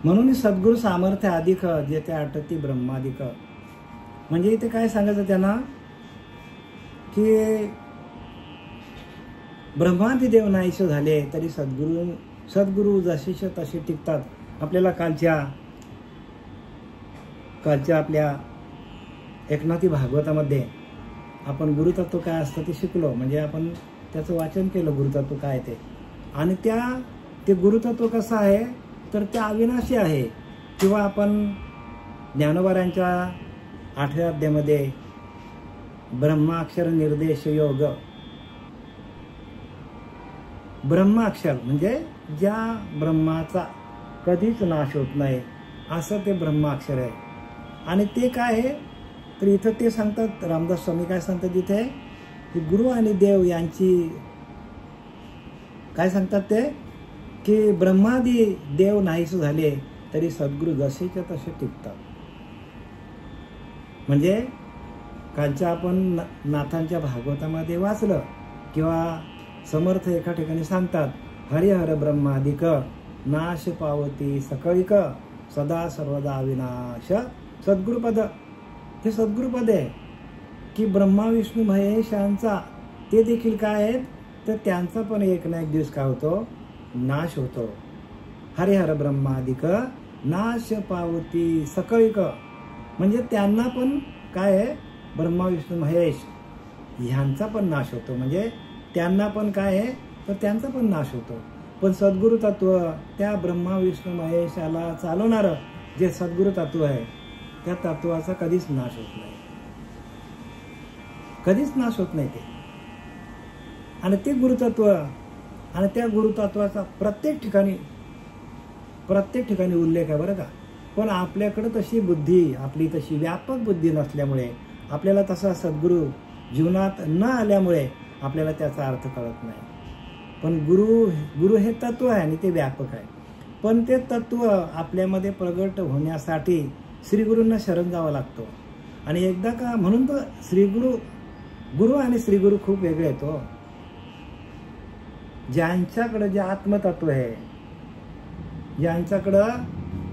म्हणून सद्गुरु सामर्थ्य अधिक जेथे आटती ब्रह्माधिक. म्हणजे इथे काय सांगायचं त्यांना की ब्रह्मादिदेव नाहीसे झाले तरी सद्गुरू जसेचे तसे टिकतात. आपल्याला कालच्या आपल्या एकनाथी भागवतामध्ये आपण गुरुतत्व काय असतं ते शिकलो. म्हणजे आपण त्याचं वाचन केलं गुरुतत्व काय ते. आणि ते गुरुतत्व कसं आहे तर ते अविनाशी आहे. किंवा आपण ज्ञानोबारांच्या 8व्या अध्यायामध्ये ब्रह्माक्षर निर्देश योग, ब्रह्माक्षर म्हणजे ज्या ब्रह्माचा कधीच नाश होत नाही असं ते ब्रह्माक्षर आहे. आणि ते काय आहे तर इथं ते सांगतात, रामदास स्वामी काय सांगतात इथे की गुरु आणि देव यांची काय सांगतात ते की ब्रह्मादी देव नाहीस झाले तरी सद्गुरू जसेच्या तसे टिकतात. म्हणजे कालच्या आपण नाथांच्या भागवतामध्ये वाचलं किंवा समर्थ एका ठिकाणी सांगतात, हरिहर ब्रह्मादिक नाश पावती सकळिक सदा सर्वदा अविनाश सद्गुरुपद. हे सद्गुरुपद आहे की ब्रह्मा विष्णू महेश यांचा ते देखील काय आहेत तर त्यांचा पण एक ना एक दिवस काय होतो नाश होतो. हरिहर ब्रह्मादिक नाश पावती सकळिक म्हणजे त्यांना पण काय आहे ब्रह्मा विष्णू महेश ह्यांचा पण नाश होतो. म्हणजे त्यांना पण काय आहे तर त्यांचा पण नाश होतो. पण सद्गुरु तत्व त्या ब्रह्मा विष्णू महेशाला चालवणारं जे सद्गुरु तत्व आहे त्या तत्वाचा कधीच नाश होत नाही, कधीच नाश होत नाही ते. आणि ते गुरुतत्व आणि त्या गुरुतत्वाचा प्रत्येक ठिकाणी उल्लेख आहे बरं का. पण आपल्याकडे तशी बुद्धी आपली तशी व्यापक बुद्धी नसल्यामुळे आपल्याला तसा सद्गुरू जीवनात न आल्यामुळे आपल्याला त्याचा अर्थ कळत नाही. पण गुरु हे तत्व आहे आणि ते व्यापक आहे. पण ते तत्व आपल्यामध्ये प्रगट होण्यासाठी श्रीगुरूंना शरण जावं लागतो. आणि एकदा का म्हणून तर गुरु आणि श्रीगुरू खूप वेगळे आहेत हो. ज्यांच्याकडे जे आत्मतत्व आहे, ज्यांच्याकडं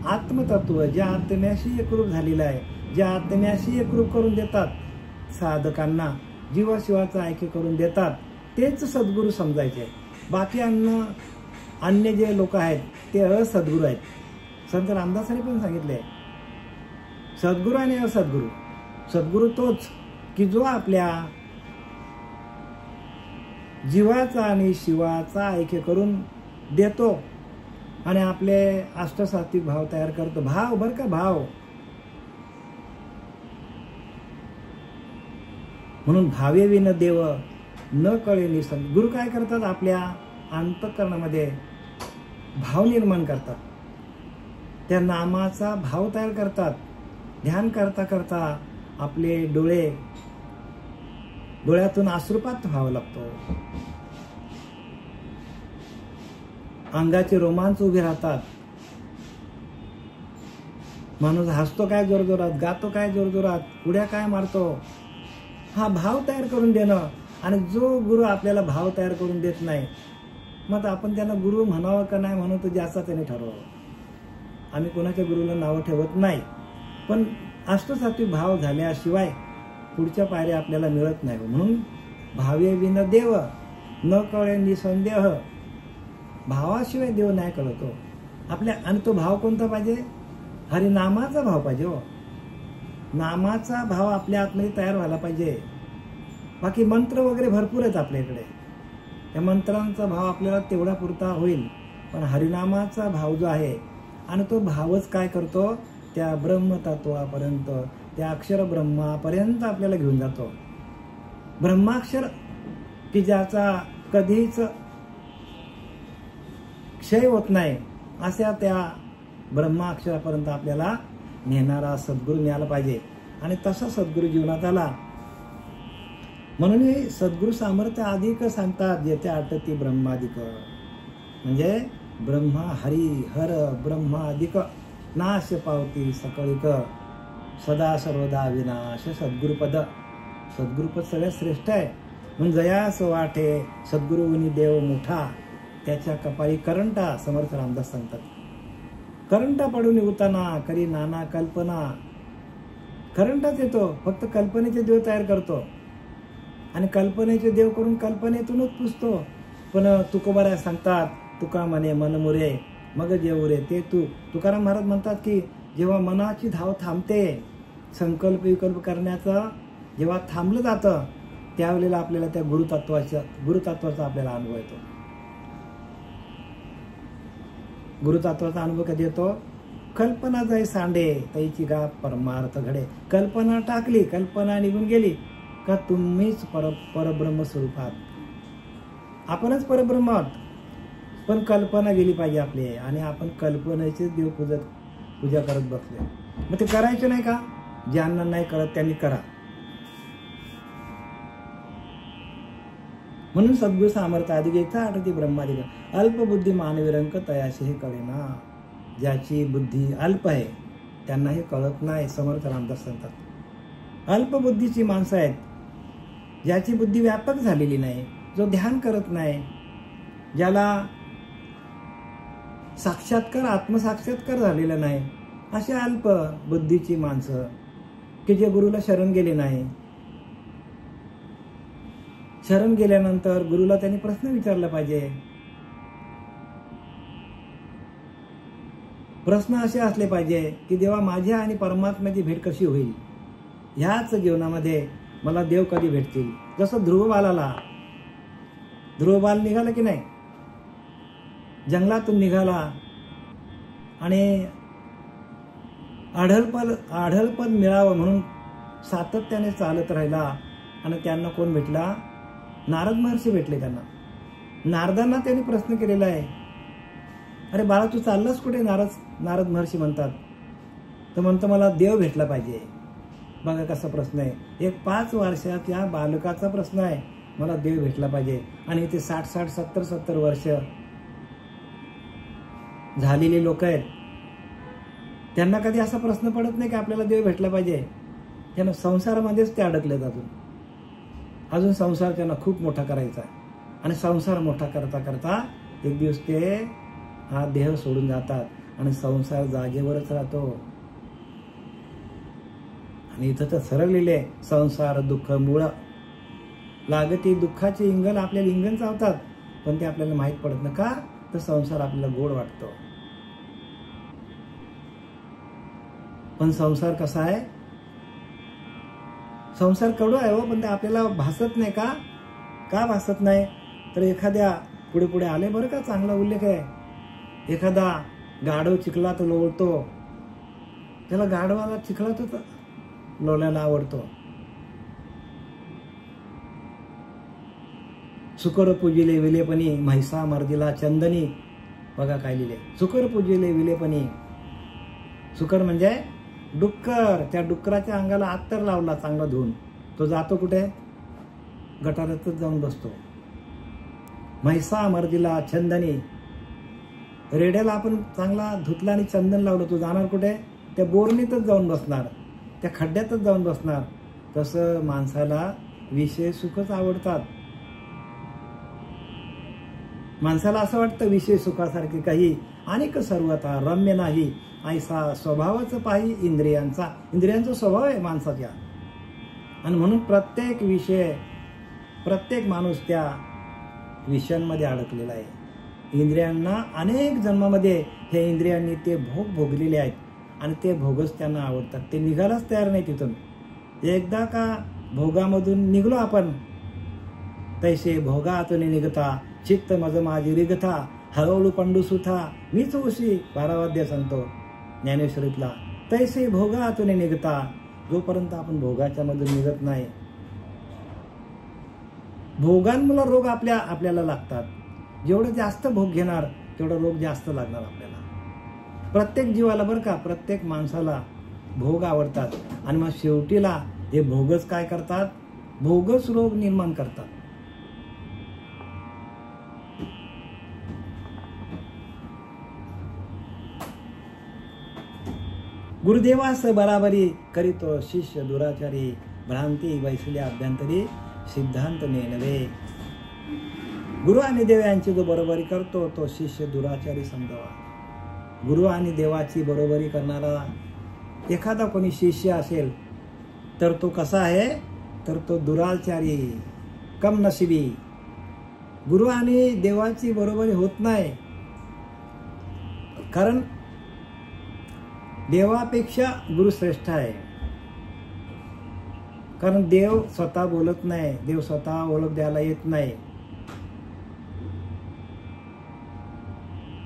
आत्मतत्व ज्या आत्म्याशी एकरूप झालेलं आहे, ज्या आत्म्याशी एकरूप करून देतात साधकांना, जीवाशिवाचा ऐक्य करून देतात, तेच सद्गुरू समजायचे. बाकी अन्य जे लोक आहेत ते असद्गुरू आहेत. संत रामदासांनी पण सांगितले सद्गुरू आणि असद्गुरू. सद्गुरू तोच की जो आपल्या जीवाचा आणि शिवाचा ऐक्य करून देतो आणि आपले अष्टसात्विक भाव तयार करतो. भाव बरं का, भाव. म्हणून भावे विन देव न कळे निसंग. गुरु काय करतात आपल्या अंतःकरणामध्ये भाव निर्माण करतात, त्या नामाचा भाव तयार करतात. ध्यान करता करता आपले डोळ्यातून अश्रुपात व्हावं लागतो, अंगाचे रोमांच उभे राहतात. माणूस हसतो काय जोरजोरात, गातो काय जोरजोरात, उड्या काय मारतो. हा भाव तयार करून देणं. आणि जो गुरु आपल्याला भाव तयार करून देत नाही मग आपण त्यांना गुरु म्हणावं का नाही म्हणून तो ज्याचा त्याने ठरवावं. आम्ही कोणाच्या गुरुला नावं ठेवत नाही. पण अष्टसात्विक भाव झाल्याशिवाय पुढच्या पायऱ्या आपल्याला मिळत नाही. म्हणून भावे विन देव न कळे निसंदेह. भावाशिवाय देव नाही कळतो आपल्या. आणि तो भाव कोणता पाहिजे? हरिनामाचा भाव पाहिजे हो. नामाचा भाव आपल्या आतमध्ये तयार व्हायला पाहिजे. बाकी मंत्र वगैरे भरपूर आहेत आपल्याकडे, त्या मंत्रांचा भाव आपल्याला तेवढा पुरता होईल. पण हरिनामाचा भाव जो आहे आणि तो भावच काय करतो त्या ब्रह्मतत्वापर्यंत, त्या अक्षर ब्रह्मापर्यंत आपल्याला घेऊन जातो. ब्रह्माक्षर की ज्याचा कधीच क्षय होत नाही अशा त्या ब्रह्माक्षरापर्यंत आपल्याला नेणारा सद्गुरू मिळाला पाहिजे. आणि तसा सद्गुरू जीवनात आला म्हणून सद्गुरू सामर्थ्य अधिक सांगतात जेथे आटती ब्रह्माधिक. म्हणजे ब्रह्मा हरी हर ब्रह्माधिक नाश पावती सकळिक सदा सर्वदा विनाश सद्गुरुपद. सद्गुरुपद सगळ्यात श्रेष्ठ आहे. म्हणून जयास वाटे सद्गुरुनी देव मोठा त्याच्या कपाळी करंटा. समर्थ रामदास सांगतात. करंटा पडून उताना करी नाना कल्पना. करंटाच येतो, फक्त कल्पनेचे देव तयार करतो आणि कल्पनेचे देव करून कल्पनेतूनच पुसतो. पण तुकोबारा सांगतात, तुका म्हणे मन मुरे मग जेव रे ते तू. तुकाराम महाराज म्हणतात की जेव्हा मनाची धाव थांबते, संकल्प विकल्प करण्याचं जेव्हा थांबलं जातं, त्यावेळेला आपल्याला त्या गुरुतत्वाचा आपल्याला अनुभव येतो. गुरुतत्वाचा अनुभव कधी येतो? कल्पना जाई सांडे तैची गा परमार्थ घडे. कल्पना टाकली, कल्पना निघून गेली का तुम्हीच परब्रह्म स्वरूपात, आपणच परब्रह्म आहात. पण कल्पना गेली पाहिजे आपली आणि आपण कल्पनेचे देव पूजा करत बसले. मग ते करायचे नाही का? ज्यांना नाही करत त्यांनी करा. म्हणून सद्गुरू सामर्थ्य अधिक आठवती ब्रह्माधिक अल्पबुद्धी मानवी रंक तयाशी हे कळेना. ज्याची बुद्धी अल्प आहे त्यांना हे कळत नाही. समर्थ रामदास सांगतात, अल्पबुद्धीची माणसं आहेत, ज्याची बुद्धी व्यापक झालेली नाही, जो ध्यान करत नाही, ज्याला साक्षात्कार आत्मसाक्षात्कार झालेला नाही, अशी अल्प बुद्धीची माणसं की जे गुरुला शरण गेले नाही. शरण गेल्यानंतर गुरुला त्यांनी प्रश्न विचारला पाहिजे. प्रश्न असे असले पाहिजे की देवा माझ्या आणि परमात्म्याची भेट कशी होईल, ह्याच जीवनामध्ये मला देव कधी भेटतील. जसं ध्रुवबाल निघाला की नाही, जंगलातून निघाला आणि आढळपद मिळावं म्हणून सातत्याने चालत राहिला आणि त्यांना कोण भेटला? नारद महर्षी भेटले. त्यांना नारदांना त्यांनी प्रश्न केलेला आहे, अरे बाळा तू चाललास कुठे? नारद महर्षी म्हणतात. तर म्हणतो मला देव भेटला पाहिजे. बघा कसा प्रश्न आहे, एक 5 वर्षाच्या बालकाचा प्रश्न आहे, मला देव भेटला पाहिजे. आणि ते 60-60, 70-70 वर्ष झालेले लोक आहेत, त्यांना कधी असा प्रश्न पडत नाही की आपल्याला देव भेटला पाहिजे. त्यांना संसारामध्येच ते अडकले जातात. अजून संसार त्यांना खूप मोठा करायचा आणि संसार मोठा करता करता एक दिवस ते हा देह सोडून जातात आणि संसार जागेवरच राहतो. आणि इथं तर सरळ लिहिले, संसार दुःख मूळ लागती दुःखाचे इंगल. आपल्याला इंगन चावतात पण ते आपल्याला माहीत पडत नाही का? तर संसार आपल्याला गोड वाटतो. पण संसार कसा आहे? संसार कडू आहे हो, पण ते आपल्याला भासत नाही का? का भासत नाही? तर एखाद्या पुढे पुढे आले बरं का, चांगला उल्लेख आहे. एखादा गाढव चिखलात लोळतो, त्याला गाढवाला चिखलातच लोळायला आवडतो. सुकर पूजिले विलेपणी म्हैसा मर्दिला चंदनी. बघा काय लिहिले, सुकर पूजिले विलेपणी. सुकर म्हणजे डुक्कर. त्या डुक्कराच्या अंगाला अत्तर लावला चांगला धुवून, तो जातो कुठे? गटारातच जाऊन बसतो. म्हैसा मर्दिला चंदनी. रेड्याला आपण चांगला धुतला आणि चंदन लावलं, तो जाणार कुठे? त्या बोरणीतच जाऊन बसणार, त्या खड्ड्यातच जाऊन बसणार. तसं माणसाला विषय सुखच आवडतात. माणसाला असं वाटतं विषय सुखासारखे काही अनेक सर्वता रम्य नाही, ऐसा स्वभावाचं पाही इंद्रियांचा. इंद्रियांचा स्वभाव आहे माणसाच्या. आणि म्हणून प्रत्येक विषय, प्रत्येक माणूस त्या विषयांमध्ये अडकलेला आहे. इंद्रियांना अनेक जन्मामध्ये हे इंद्रियांनी ते भोग भोगलेले आहेत आणि ते भोगच त्यांना आवडतात. ते निघायलाच तयार नाही तिथून. एकदा का भोगामधून निघलो आपण, तैसे भोगातून निघता चित्त मज माझी रिगथा, हळूहळू पंडू सुथा मीच उशी. 12 वाद्य सांगतो ज्ञानेश्वरीतला. तैसे भोगातून निघता. जोपर्यंत आपण भोगाच्या मधून निघत नाही, भोगांमुळे रोग आपल्याला लागतात. जेवढं जास्त भोग घेणार तेवढं रोग जास्त लागणार आपल्याला. प्रत्येक जीवाला बरं का, प्रत्येक माणसाला भोग आवडतात आणि मग शेवटीला हे भोगच काय करतात? भोगच रोग निर्माण करतात. गुरुदेवास बराबरी करीतो शिष्य दुराचारी, भ्रांती वैसले अभ्यंतरी सिद्धांत नेनवे. गुरु आणि देव यांची जो बरोबरी करतो तो शिष्य दुराचारी समजावा. गुरु आणि देवाची बरोबरी करणारा एखादा कोणी शिष्य असेल तर तो कसा आहे, तर तो दुराचारी, कम नशिबी. गुरु आणि देवाची बरोबरी होत नाही, कारण देवापेक्षा गुरु श्रेष्ठ आहे. कारण देव स्वतः बोलत नाही, देव स्वतः ओळख द्यायला येत नाही.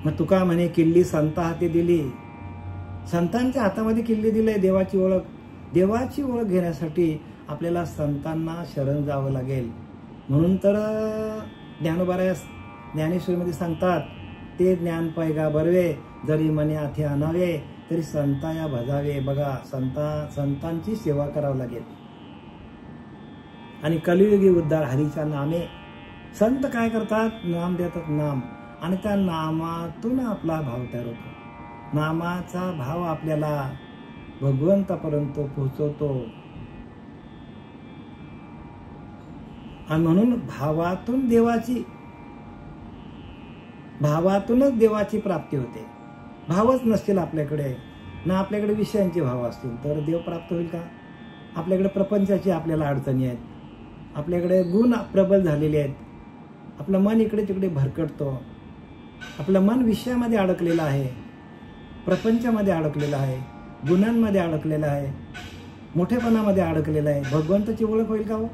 मग तुका म्हणे किल्ली संता हाती दिली. संतांच्या हातामध्ये किल्ली दिलंय देवाची ओळख. देवाची ओळख घेण्यासाठी आपल्याला संतांना शरण जावं लागेल. म्हणून तर ज्ञानोबाऱ्या ज्ञानेश्वरीमध्ये सांगतात, ते ज्ञान पैगा बरवे जरी मने हाती आणावे तरी संता या भजावे. बघा, संतांची सेवा करावी लागेल. आणि कलियुगी उद्धार हरीच्या नामे. संत काय करतात, नाम देतात, नाम, आणि त्या नामातून आपला भाव तयार होतो. नामाचा भाव आपल्याला भगवंतापर्यंत पोहोचवतो. आणि म्हणून भावातूनच देवाची प्राप्ती होते. भावच नसतील आपल्याकडे, ना आपल्याकडे विषयांचे भाव असतील तर देव प्राप्त होईल का? आपल्याकडे प्रपंचाची आपल्याला अडचणी आहेत, आपल्याकडे गुण प्रबल झालेले आहेत, आपलं मन इकडे तिकडे भरकटतो, आपलं मन विषयामध्ये अडकलेलं आहे, प्रपंचामध्ये अडकलेलं आहे, गुणांमध्ये अडकलेलं आहे, मोठेपणामध्ये अडकलेलं आहे. भगवंताची ओळख होईल का हो?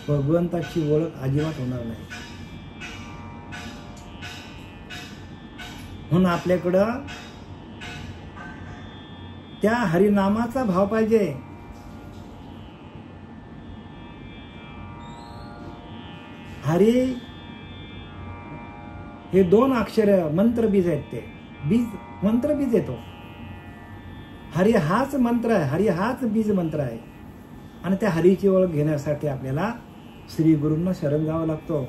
भगवंताची ओळख अजिबात होणार नाही. म्हणून आपल्याकडं त्या हरिनामाचा भाव पाहिजे. हरी हे 2 अक्षर मंत्रबीज आहेत. ते बीज मंत्रबीज येतो. हरी हाच मंत्र आहे, हरी हाच बीज मंत्र आहे. आणि त्या हरीची ओळख घेण्यासाठी आपल्याला श्री गुरूंना शरण जावं लागतो.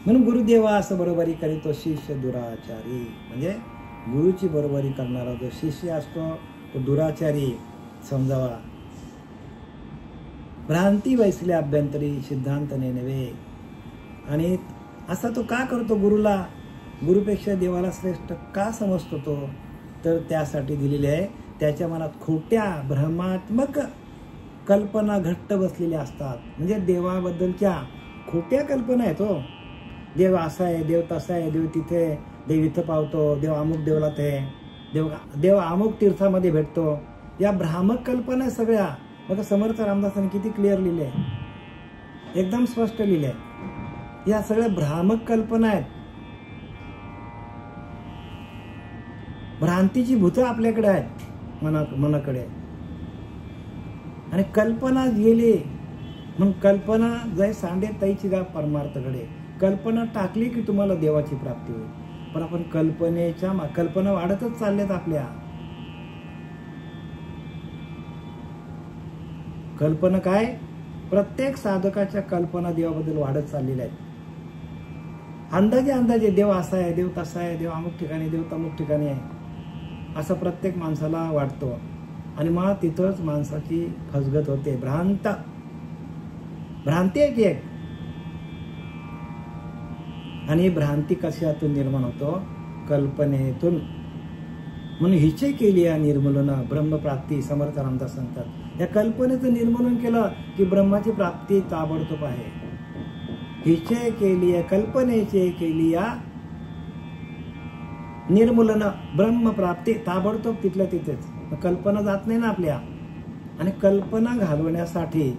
म्हणून गुरुदेवा असं बरोबरी करीतो शिष्य दुराचारी. म्हणजे गुरुची बरोबरी करणारा जो शिष्य असतो तो दुराचारी समजावा. भ्रांती वैसले अभ्यंतरी सिद्धांत नेनवे. आणि असा तो का करतो गुरुला, गुरुपेक्षा देवाला श्रेष्ठ का समजतो तो, तर त्यासाठी दिलेले आहे त्याच्या मनात खोट्या भ्रमात्मक कल्पना घट्ट बसलेल्या असतात. म्हणजे देवाबद्दलच्या खोट्या कल्पना आहेत. हो, देव असा आहे, देव तसा आहे, देव तिथे, देव इथं पावतो, देव अमुक देवलात आहे, देव अमुक तीर्थामध्ये भेटतो. या भ्रामक कल्पना आहे सगळ्या. बघा, समर्थ रामदासांनी किती क्लिअर लिहिले आहे, एकदम स्पष्ट लिहिले आहे. या सगळ्या भ्रामक कल्पना आहेत. भ्रांतीची भूतं आपल्याकडे आहेत, मनाकडे. आणि कल्पना गेली मग कल्पना जय सांडे तैची गा परमार्थकडे. कल्पना टाकली की तुम्हाला देवाची प्राप्ती होईल. पण आपण कल्पना वाढतच चालल्यात आपल्या. कल्पना काय, प्रत्येक साधकाच्या कल्पना देवाबद्दल वाढत चाललेल्या आहेत. अंदाजे देव असा आहे, देव तसा आहे, देव अमुक ठिकाणी, देव तमुक ठिकाणी आहे, असं प्रत्येक माणसाला वाटतो. आणि मग तिथंच माणसाची फसगत होते. भ्रांती आहे की एक. आणि भ्रांती कशातून निर्माण होतो, कल्पनेतून. म्हणून हिचे केली या निर्मूलन ब्रह्मप्राप्ती. समर्थ रामदास सांगतात, या कल्पनेचं निर्मूलन केलं की ब्रह्माची प्राप्ती ताबडतोब आहे. हिचे केली, कल्पनेचे केली या निर्मूलन ब्रह्मप्राप्ती ताबडतोब तिथल्या तिथेच. कल्पना जात नाही ना आपल्या. आणि कल्पना घालवण्यासाठी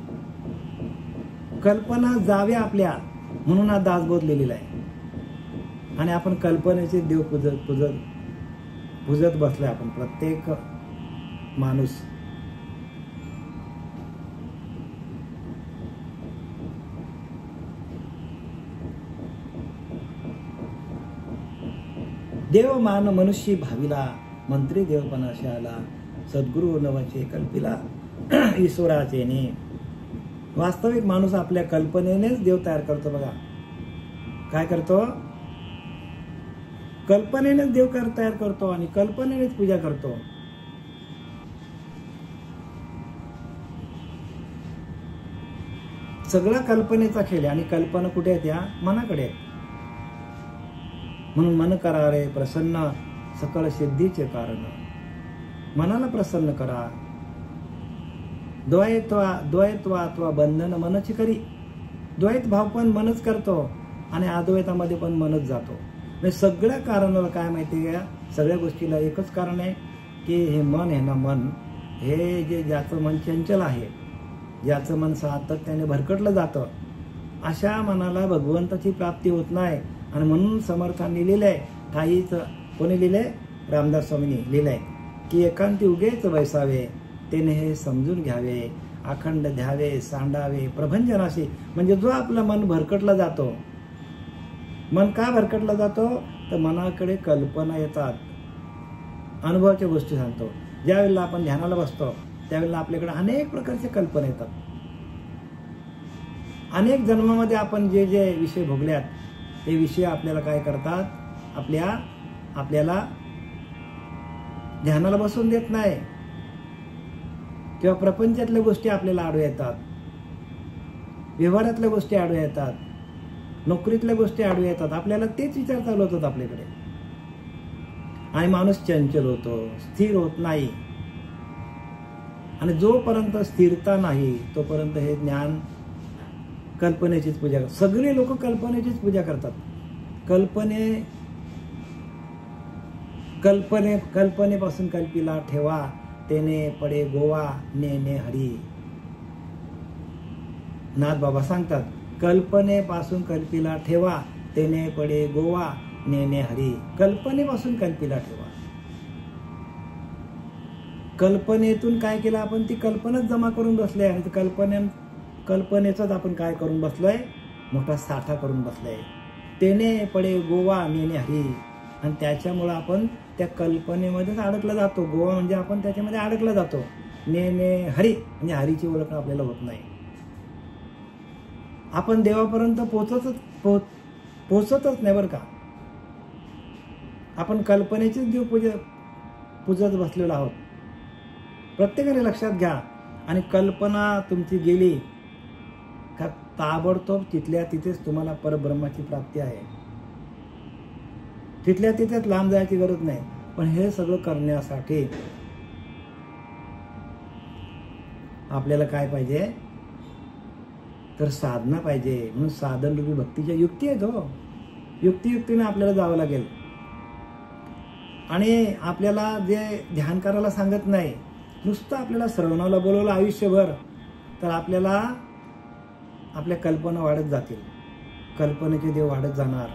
कल्पना जाव्या आपल्या म्हणून हा दासबोध लिहिलेला आहे. आणि आपण कल्पनेचे देव पूजत बसलोय आपण प्रत्येक माणूस. देव मान मनुष्य भाविला, मंत्री देवपणाशी आला, सद्गुरु नवाचे कल्पिला ईश्वराचे ने. वास्तविक माणूस आपल्या कल्पनेनेच देव तयार करतो. बघा काय करतो, कल्पनेनेच देव तयार करतो आणि कल्पनेनेच पूजा करतो. सगळा कल्पनेचा खेळ. आणि कल्पना कुठे आहे, त्या मनाकडे आहे. म्हणून मन करा रे प्रसन्न सकळ सिद्धीचे कारण. मनाला प्रसन्न करा. द्वैत्वा बंधन मनची करी. द्वैत भाव पण मनच करतो आणि अद्वैतामध्ये पण मनच जातो. म्हणजे सगळ्या कारणाला काय माहिती आहे का, सगळ्या गोष्टीला एकच कारण आहे की हे मन आहे ना, मन हे जे ज्याचं मन चंचल आहे, ज्याचं मन सातत्याने भरकटलं जातं, अशा मनाला भगवंताची प्राप्ती होत नाही. आणि म्हणून समर्थांनी लिहिलंय, ठाईच कोणी लिहिलंय, रामदास स्वामींनी लिहिलंय की एकांती उगेच बैसावे, त्याने हे समजून घ्यावे, अखंड ध्यावे, सांडावे प्रभंजनाशी. म्हणजे जो आपलं मन भरकटला जातो, मन का भरकटला जातो, तर मनाकडे कल्पना येतात. अनुभवाच्या गोष्टी सांगतो. ज्यावेळेला आपण ध्यानाला बसतो त्यावेळेला आपल्याकडे अनेक प्रकारच्या कल्पना येतात. अनेक जन्मामध्ये आपण जे जे विषय भोगल्यात ते विषय आपल्याला काय करतात, आपल्याला ध्यानाला बसून देत नाही. किंवा प्रपंचातल्या गोष्टी आपल्याला आडव्या येतात, व्यवहारातल्या गोष्टी आडव्या येतात, नोकरीतल्या गोष्टी आडव्या येतात. आपल्याला तेच विचार चालू होतात आपल्याकडे आणि माणूस चंचल होतो, स्थिर होत नाही. आणि जोपर्यंत स्थिरता नाही तोपर्यंत हे ज्ञान कल्पनेचीच पूजा करतात. सगळे लोक कल्पनेचीच पूजा करतात. कल्पनेपासून कल्पीला ठेवा, तेने पडे गोवा नेने हरी. नाथ बाबा सांगतात, कल्पनेपासून कल्पीला ठेवा, तेने पडे गोवा नेने हरी. कल्पनेपासून कल्पीला ठेवा. कल्पनेतून काय केलं आपण, ती कल्पनाच जमा करून बसले आणि कल्पनेचाच आपण काय करून बसलोय, मोठा साठा करून बसलोय. तेने पडे गोवा नेने हरी. आणि त्याच्यामुळे आपण त्या कल्पनेमध्येच अडकला जातो. गोवा म्हणजे आपण त्याच्यामध्ये अडकला जातो. नेने हरी म्हणजे हरीची ओळख आपल्याला होत नाही. आपण देवापर्यंत पोचतच नाही बरं का. आपण कल्पनेचीच देव पूजत बसलेलो आहोत. प्रत्येकाने लक्षात घ्या. आणि कल्पना तुमची गेली का ताबडतोब तिथल्या तिथेच तुम्हाला परब्रह्माची प्राप्ती आहे. तिथल्या तिथेच लांब जायची गरज नाही. पण हे सगळं करण्यासाठी आपल्याला काय पाहिजे, तर साधना पाहिजे. म्हणून साधन रूपी भक्तीच्या युक्ती आहेत हो. युक्तीने आपल्याला जावं लागेल. आणि आपल्याला जे ध्यान करायला सांगत नाही, नुसतं आपल्याला श्रवणाला बोलवलं आयुष्यभर, तर आपल्याला आपल्या कल्पना वाढत जातील. कल्पनेचे देव वाढत जाणार.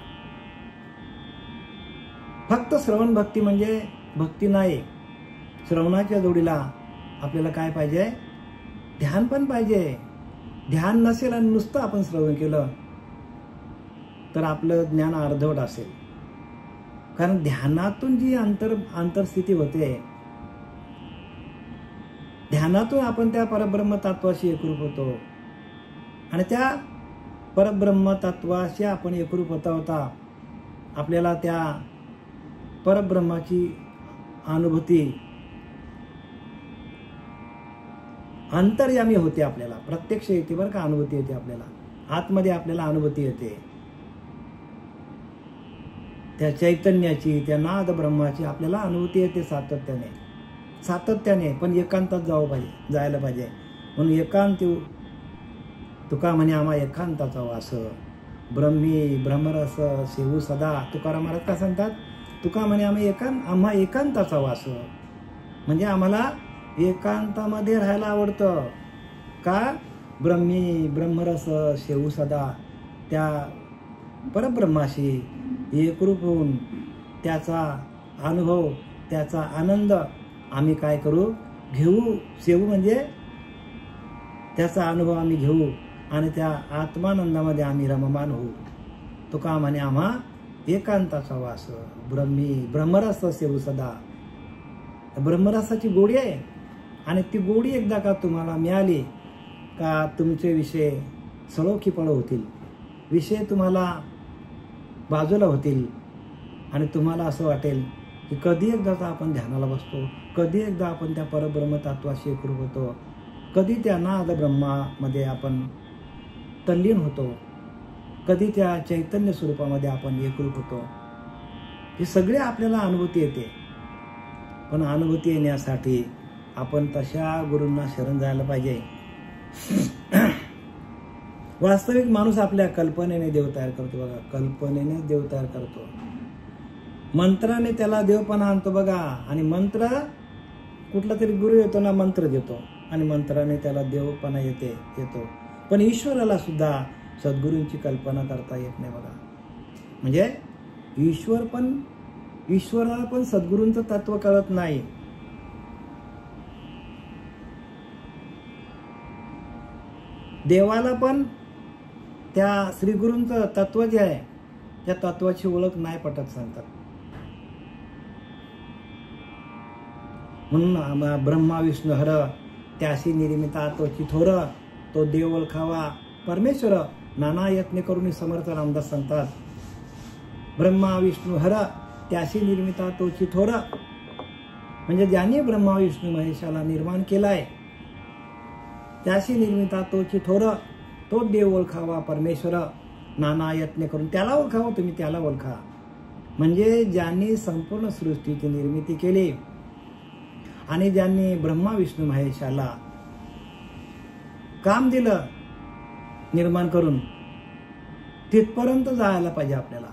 फक्त श्रवण भक्ती म्हणजे भक्ती नाही. श्रवणाच्या जोडीला आपल्याला काय पाहिजे, ध्यान पण पाहिजे. ध्यान नसेल आणि नुसतं आपण श्रवण केलं तर आपलं ज्ञान अर्धवट असेल. कारण ध्यानातून जी अंतरस्थिती होते, ध्यानातून आपण त्या परब्रह्म तत्वाशी एकरूप होतो. आणि त्या परब्रह्म तत्वाशी आपण एकरूप होता आपल्याला त्या परब्रह्माची अनुभूती अंतर्यामी होते. आपल्याला प्रत्यक्ष येते बरं का, अनुभूती येते. आपल्याला आतमध्ये आपल्याला अनुभूती येते त्या चैतन्याची, त्या नाद ब्रह्माची आपल्याला अनुभूती येते सातत्याने. पण एकांतात जायला पाहिजे. म्हणून एकांत तुका म्हणे आम्हा एकांताचा वास, ब्रह्मी ब्रह्मरस सेवू सदा. तुकाराम महाराज का सांगतात, तुका म्हणे आम्हा एकांताचा वास. म्हणजे आम्हाला एकांतामध्ये राहायला आवडतं. का, ब्रह्मी ब्रह्मरस सेवू सदा. त्या परब्रह्माशी एकरूप होऊन त्याचा अनुभव, त्याचा आनंद आम्ही काय करू, घेऊ. सेवू म्हणजे त्याचा अनुभव आम्ही घेऊ आणि त्या आत्मानंदामध्ये आम्ही रममान होऊ. तुका म्हणे आम्हा एकांताचा वास, ब्रह्मी ब्रह्मरस सेवू सदा. ब्रह्मरसाची गोडी आहे. आणि ती गोडी एकदा का तुम्हाला मिळाली का तुमचे विषय सळो पळो होतील. विषय तुम्हाला बाजूला होतील आणि तुम्हाला असं वाटेल की कधी एकदा आपण ध्यानाला बसतो, कधी एकदा आपण त्या परब्रह्म तत्वाशी एकरूप होतो, कधी त्या नाद ब्रह्मामध्ये आपण तल्लीन होतो, कधी त्या चैतन्य स्वरूपामध्ये आपण एकरूप होतो. ही सगळी आपल्याला अनुभूती येते. पण अनुभूती येण्यासाठी आपण तशा गुरूंना शरण जायला पाहिजे. वास्तविक माणूस आपल्या कल्पनेने देव तयार करतो बघा, कल्पनेने देव तयार करतो. मंत्राने त्याला देवपणा आणतो बघा. आणि मंत्र कुठला तरी गुरु येतो ना, मंत्र देतो आणि मंत्राने त्याला देवपणा येतो. पण ईश्वराला सुद्धा सद्गुरूंची कल्पना करता येत नाही बघा. म्हणजे ईश्वराला पण सद्गुरूंचं तत्व कळत नाही. देवाला पण त्या श्रीगुरूंचं तत्व जे आहे त्या तत्वाची ओळख नाही पटत सांगतात. म्हणून ब्रह्मा विष्णू हर त्याशी निर्मिता तोची थोर, तो देव ओळखावा परमेश्वर, नाना यत्न करून समर्थ रामदास सांगतात. ब्रह्मा विष्णू हर त्याशी निर्मिता तोची थोर, म्हणजे ज्याने ब्रह्मा विष्णू महेशाला निर्माण केलाय त्याशी निर्मिता तोची थोर, तो देव ओळखावा परमेश्वर, नाना यत्न करून. त्याला ओळखावा तुम्ही, त्याला ओळखा. म्हणजे ज्यांनी संपूर्ण सृष्टीची निर्मिती केली आणि ज्यांनी ब्रह्मा विष्णू महेशाला काम दिलं निर्माण करून, तिथपर्यंत जायला पाहिजे आपल्याला.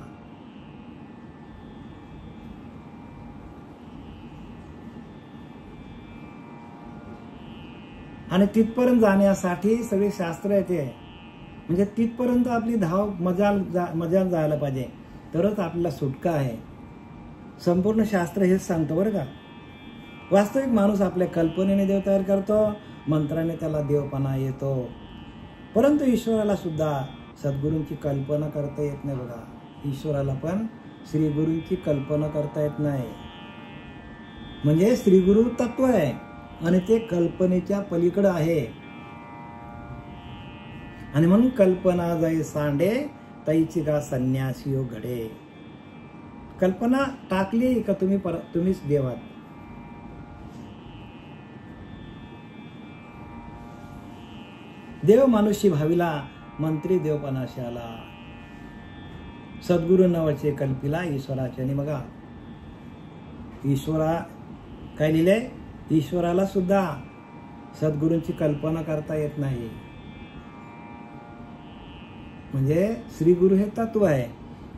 आणि तिथपर्यंत जाण्यासाठी सगळे शास्त्र येते. म्हणजे तिथपर्यंत आपली धाव मजाल जायला पाहिजे, तरच आपल्याला सुटका आहे. संपूर्ण शास्त्र हेच सांगतो बरं का. वास्तविक माणूस आपल्या कल्पनेने देव तयार करतो, मंत्राने त्याला देवपणा येतो. परंतु ईश्वराला सुद्धा सद्गुरूंची कल्पना करता येत नाही बघा. ईश्वराला पण श्रीगुरूंची कल्पना करता येत नाही. म्हणजे श्रीगुरु तत्व आहे आणि ते कल्पनेच्या पलीकडे आहे. आणि म्हणून कल्पना जाई सांडे तैची का संन्यासी हो घडे. कल्पना टाकली का तुम्हीच देवात. देव मानुषी भाविला मंत्री देवपणाशी आला. सद्गुरु नावाचे कल्पिला ईश्वराच्या. आणि बघा ईश्वरा काय लिहिलंय, ईश्वराला सुद्धा सद्गुरूंची कल्पना करता येत नाही. म्हणजे श्रीगुरु हे तत्व आहे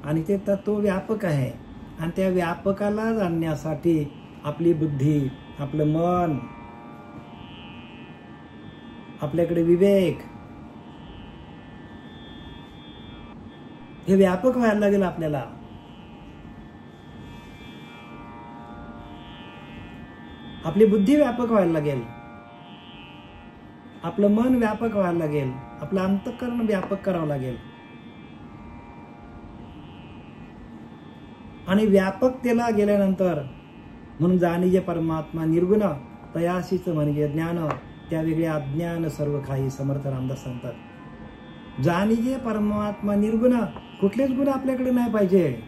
आणि ते तत्व व्यापक आहे. आणि त्या व्यापकाला जाणण्यासाठी आपली बुद्धी, आपलं मन, आपल्याकडे विवेक हे व्यापक व्हायला लागेल आपल्याला. आपली बुद्धी व्यापक व्हायला लागेल, आपलं मन व्यापक व्हायला लागेल, आपलं अंतःकरण व्यापक करावं लागेल. आणि व्यापकतेला गेल्यानंतर म्हणून जाणीजे परमात्मा निर्गुण तयाशीच म्हणजे ज्ञान, त्या वेगळे अज्ञान सर्व काही. समर्थ रामदास सांगतात. जाणीजे परमात्मा निर्गुण, कुठलेच गुण आपल्याकडे नाही पाहिजे.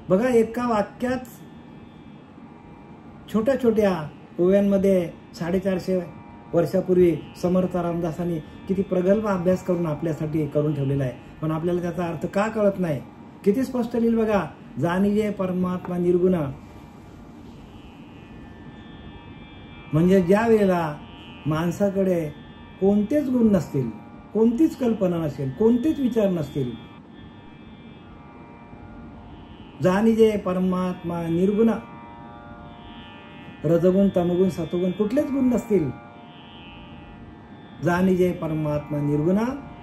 बघा एका वाक्यात छोट्या छोट्या ओव्यांमध्ये 450 वर्षापूर्वी समर्थ रामदासांनी किती प्रगल्भ अभ्यास करून आपल्यासाठी करून ठेवलेला आहे. पण आपल्याला त्याचा अर्थ का कळत नाही. किती स्पष्ट लिहिल बघा, जाणीजे परमात्मा निर्गुण. म्हणजे ज्या वेळेला माणसाकडे कोणतेच गुण नसतील, कोणतीच कल्पना नसेल, कोणतेच विचार नसतील, जाणीजे परमात्मा निर्गुण, रजगुण तमगुण सत्वगुण कुठलेच गुण नसतील, जाणीजे परमात्मा निर्गुण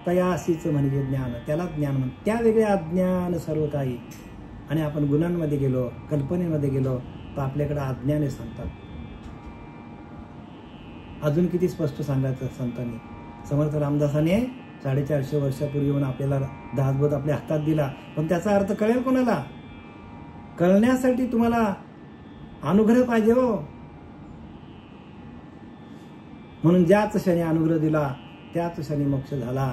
तयासीच म्हणजे ज्ञान, त्याला ज्ञान म्हणतात. त्या वेगळे अज्ञान सर्व काही. आणि आपण गुणांमध्ये गेलो, कल्पनेमध्ये गेलो तर आपल्याकडे अज्ञान सांगतात. अजून किती स्पष्ट सांगायचं संतांनी. समर्थ रामदासाने 450 वर्षापूर्वी येऊन आपल्याला दासबोध आपल्या हातात दिला. पण त्याचा अर्थ कळेल कोणाला. कळण्यासाठी तुम्हाला अनुग्रह पाहिजे हो. म्हणून ज्याच क्षणी अनुग्रह दिला त्याच क्षणी मोक्ष झाला.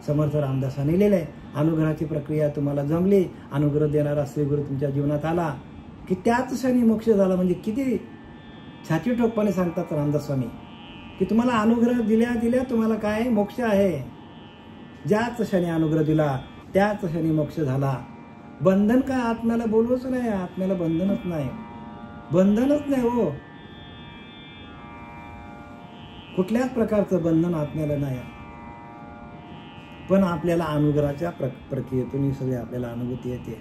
समर्थ रामदासाने लिहिलंय, अनुग्रहाची प्रक्रिया तुम्हाला जमली, अनुग्रह देणारा श्रीगुरु तुमच्या जीवनात आला की त्याच क्षणी मोक्ष झाला. म्हणजे किती छाती ठोकपणे सांगतात रामदास स्वामी की तुम्हाला अनुग्रह दिल्या दिल्या तुम्हाला काय मोक्ष आहे. ज्याच क्षणी अनुग्रह दिला त्याच क्षणी मोक्ष झाला. बंधन काय आत्म्याला बोलवच नाही, आत्म्याला बंधनच नाही, बंधनच नाही हो, कुठल्याच प्रकारचं बंधन आत्म्याला नाही. पण आपल्याला अनुग्रहाच्या प्रक्रियेतून ही सगळी आपल्याला अनुभूती येते.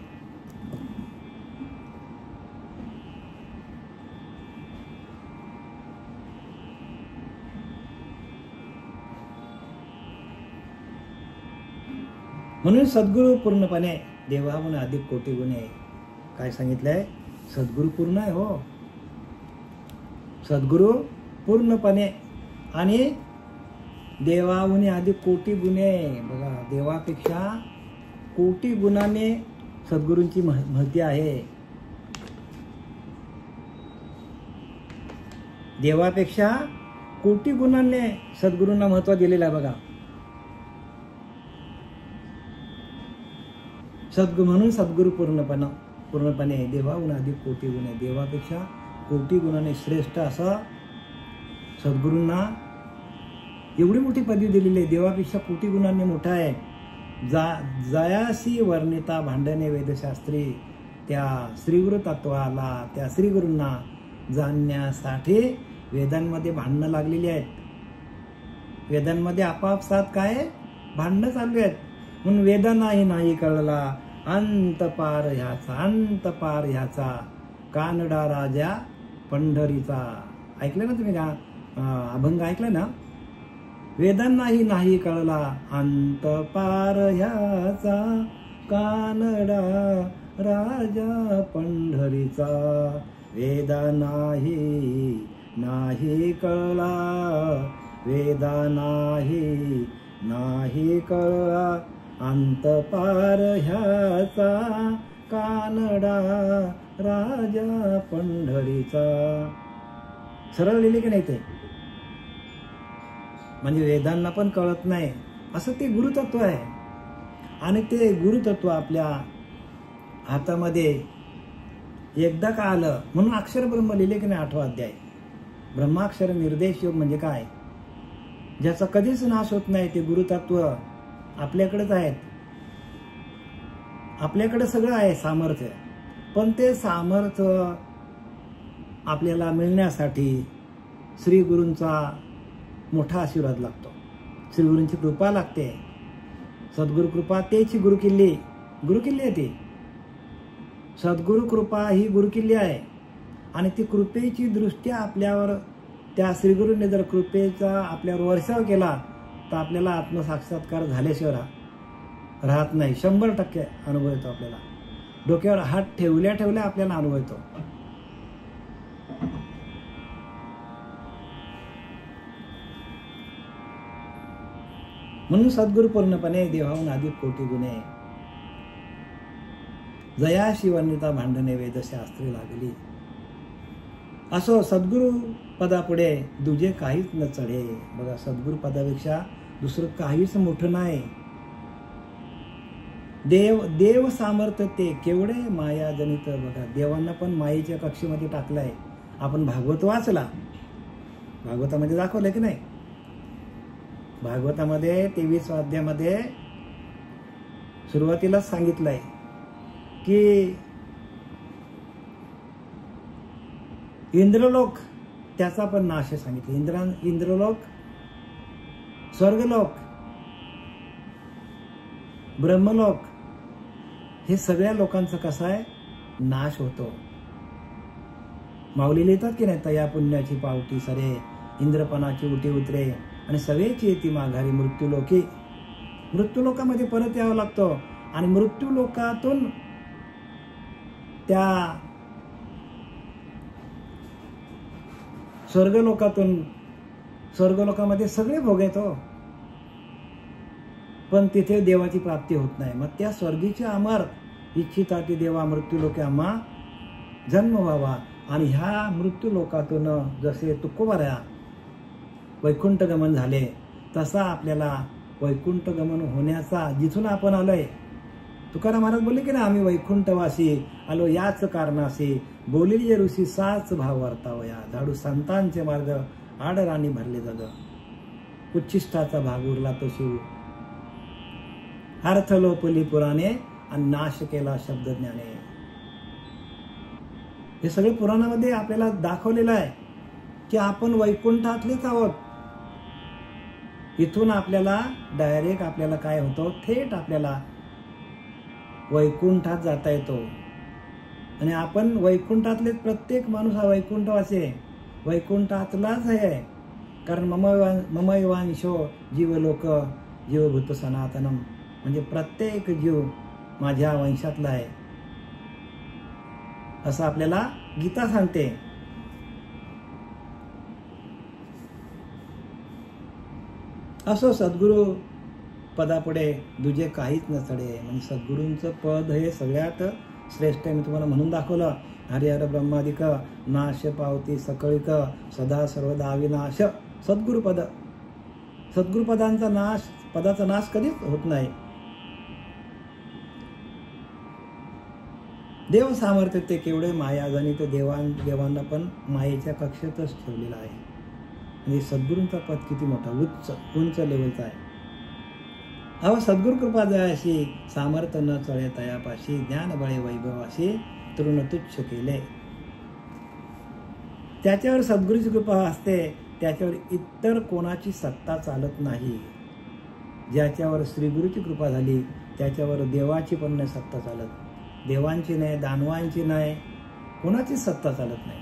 म्हणून सद्गुरू पूर्णपणे देवाहून अधिक कोटी गुणे. काय सांगितलंय? सद्गुरू पूर्ण आहे हो, सद्गुरू पूर्णपणे आणि देवाहून अधिक कोटी गुणे. बघा, देवापेक्षा कोटी गुणाने सद्गुरूंची महती आहे. देवापेक्षा कोटी गुणांनी सद्गुरूंना महत्व दिलेलं आहे. बघा, म्हणून सद्गुरू पूर्णपणे देवाहून अधिक कोटी गुणे, देवापेक्षा कोटी गुणाने श्रेष्ठ असा सद्गुरूंना एवढी मोठी पदवी दिलेली आहे. देवापेक्षा कोटी गुणांनी मोठा आहे. जयासी वर्णिता भांडणे वेदशास्त्री. त्या श्रीगुरु तत्वाला, त्या श्रीगुरूंना जाणण्यासाठी वेदांमध्ये भांडणं लागलेली आहेत. वेदांमध्ये आपापसात काय भांडणं चालू आहेत. म्हणून वेदांनाही नाही कळला अंतपार ह्याचा कानडा राजा पंढरीचा. ऐकलं ना तुम्ही का अभंग ऐकला ना? वेदांनाही नाही कळला अंतपार ह्याचा कानडा राजा पंढरीचा. वेदांनाही नाही कळला, नाही कळला अंतपार ह्याचा कानडा राजा पंढरीचा. सरळ लिहिले की नाही ते? म्हणजे वेदांना पण कळत नाही असं ते गुरुतत्व आहे. आणि ते गुरुतत्व आपल्या हातामध्ये एकदा का आलं म्हणून अक्षर ब्रह्म लिहिले की नाही? 8वा अध्याय ब्रह्माक्षर निर्देश योग म्हणजे काय? ज्याचा कधीच नाश होत नाही ते गुरुतत्व आपल्याकडेच आहेत. आपल्याकडे सगळं आहे सामर्थ्य. पण ते सामर्थ्य आपल्याला मिळण्यासाठी श्री गुरूंचा मोठा आशीर्वाद लागतो, श्री गुरूंची कृपा लागते. सद्गुरु कृपा तेची गुरुकिल्ली आहे ती. सद्गुरु कृपा ही गुरुकिल्ली आहे. आणि ती कृपेची दृष्टी आपल्यावर, त्या श्रीगुरूंनी जर कृपेचा आपल्यावर वर्षाव केला तर आपल्याला आत्मसाक्षात्कार झाल्याशिवाय राहत नाही. 100% अनुभव येतो आपल्याला. डोक्यावर हात ठेवल्या आपल्याला अनुभव येतो. म्हणून सद्गुरू पूर्णपणे देवाहून अधिक कोटी गुणे. जयाशी वर्णिता भांडणे वेदशास्त्री लागली. असो सद्गुरू पदापुढे दुजे काहीच न चढे. बघा, सद्गुरू पदापेक्षा दुसरं काहीच मोठं नाही. देव सामर्थ्य ते केवढे माया जनित. बघा, देवांना पण मायेच्या कक्षेमध्ये टाकलाय. आपण भागवत वाचला, भागवतामध्ये दाखवलंय की नाही? भागवतामध्ये 23व्या अध्यायामध्ये सुरुवातीलाच सांगितलंय की इंद्रलोक त्याचा पण नाश आहे सांगितलं. इंद्रलोक, स्वर्गलोक, ब्रह्मलोक हे सगळ्या लोकांचा कसा आहे नाश होतो. माऊली लिहितात की नाही? तया पुण्याची पावटी सरे, इंद्रपणाची उटी उतरे आणि सवेची येती माघारी मृत्यूलोकी. मृत्यूलोकामध्ये परत यावं लागतं. आणि मृत्यूलोकातून त्या स्वर्गलोकामध्ये सगळे भोग येतो. पण तिथे देवाची प्राप्ती होत नाही. मग त्या स्वर्गीचे अमर इच्छिता ती देवा मृत्यूलोके आम्हा जन्म व्हावा. आणि ह्या मृत्यूलोकातून जसे तुकोबाऱ्या वैकुंठ गमन झाले तसा आपल्याला वैकुंठ गमन होण्याचा, जिथून आपण आलोय, तुकाराम महाराज बोलले की ना, आम्ही वैकुंठवासी आलो याच कारणाशी, बोलिले ऋषी साच भाव वर्तावया, झाडू संतांचे मार्ग आडराणी भरले जग, उच्छिष्टाचा भाग उरला तो शिव, अर्थ लोपली पुराणे आणि नाश केला शब्दज्ञाने. हे सगळं पुराणामध्ये आपल्याला दाखवलेलं आहे की आपण वैकुंठातलेच आहोत. इथून आपल्याला डायरेक्ट आपल्याला काय होतं, थेट आपल्याला वैकुंठात जाता येतो. आणि आपण वैकुंठातलेच, प्रत्येक माणूस हा वैकुंठवासी आहे, वैकुंठातलाच आहे. कारण ममैवांशो जीवलोक जीवभूत सनातनम, म्हणजे प्रत्येक जीव माझ्या वंशातला आहे असं आपल्याला गीता सांगते. असो सद्गुरु पदापुढे दुजे काहीच नसडे. म्हणजे सद्गुरूंचं पद हे सगळ्यात श्रेष्ठ आहे. मी तुम्हाला म्हणून दाखवलं, हरिहर ब्रह्मादिक नाश पावती सकळिक सदा सर्वदा अविनाश. सद्गुरुपद, सद्गुरुपदांचा नाश, पदाचा नाश कधीच होत नाही. देव सामर्थ्य ते केवढे मायाजनित, देवांना पण मायेच्या कक्षेतच ठेवलेलं आहे. म्हणजे सद्गुरूंचा पद किती मोठा, उंच लेवलचा आहे. अहो सद्गुरु कृपा जयाशी, सामर्थ्य न चळे तयापाशी, ज्ञान बळे वैभवाशी, तृण तुच्छ केले. त्याच्यावर सद्गुरूची कृपा असते, त्याच्यावर इतर कोणाची सत्ता चालत नाही. ज्याच्यावर श्रीगुरूची कृपा झाली त्याच्यावर देवाची पण नाही सत्ता चालत, देवांची नाही, दानवांची नाही, कोणाची सत्ता चालत नाही.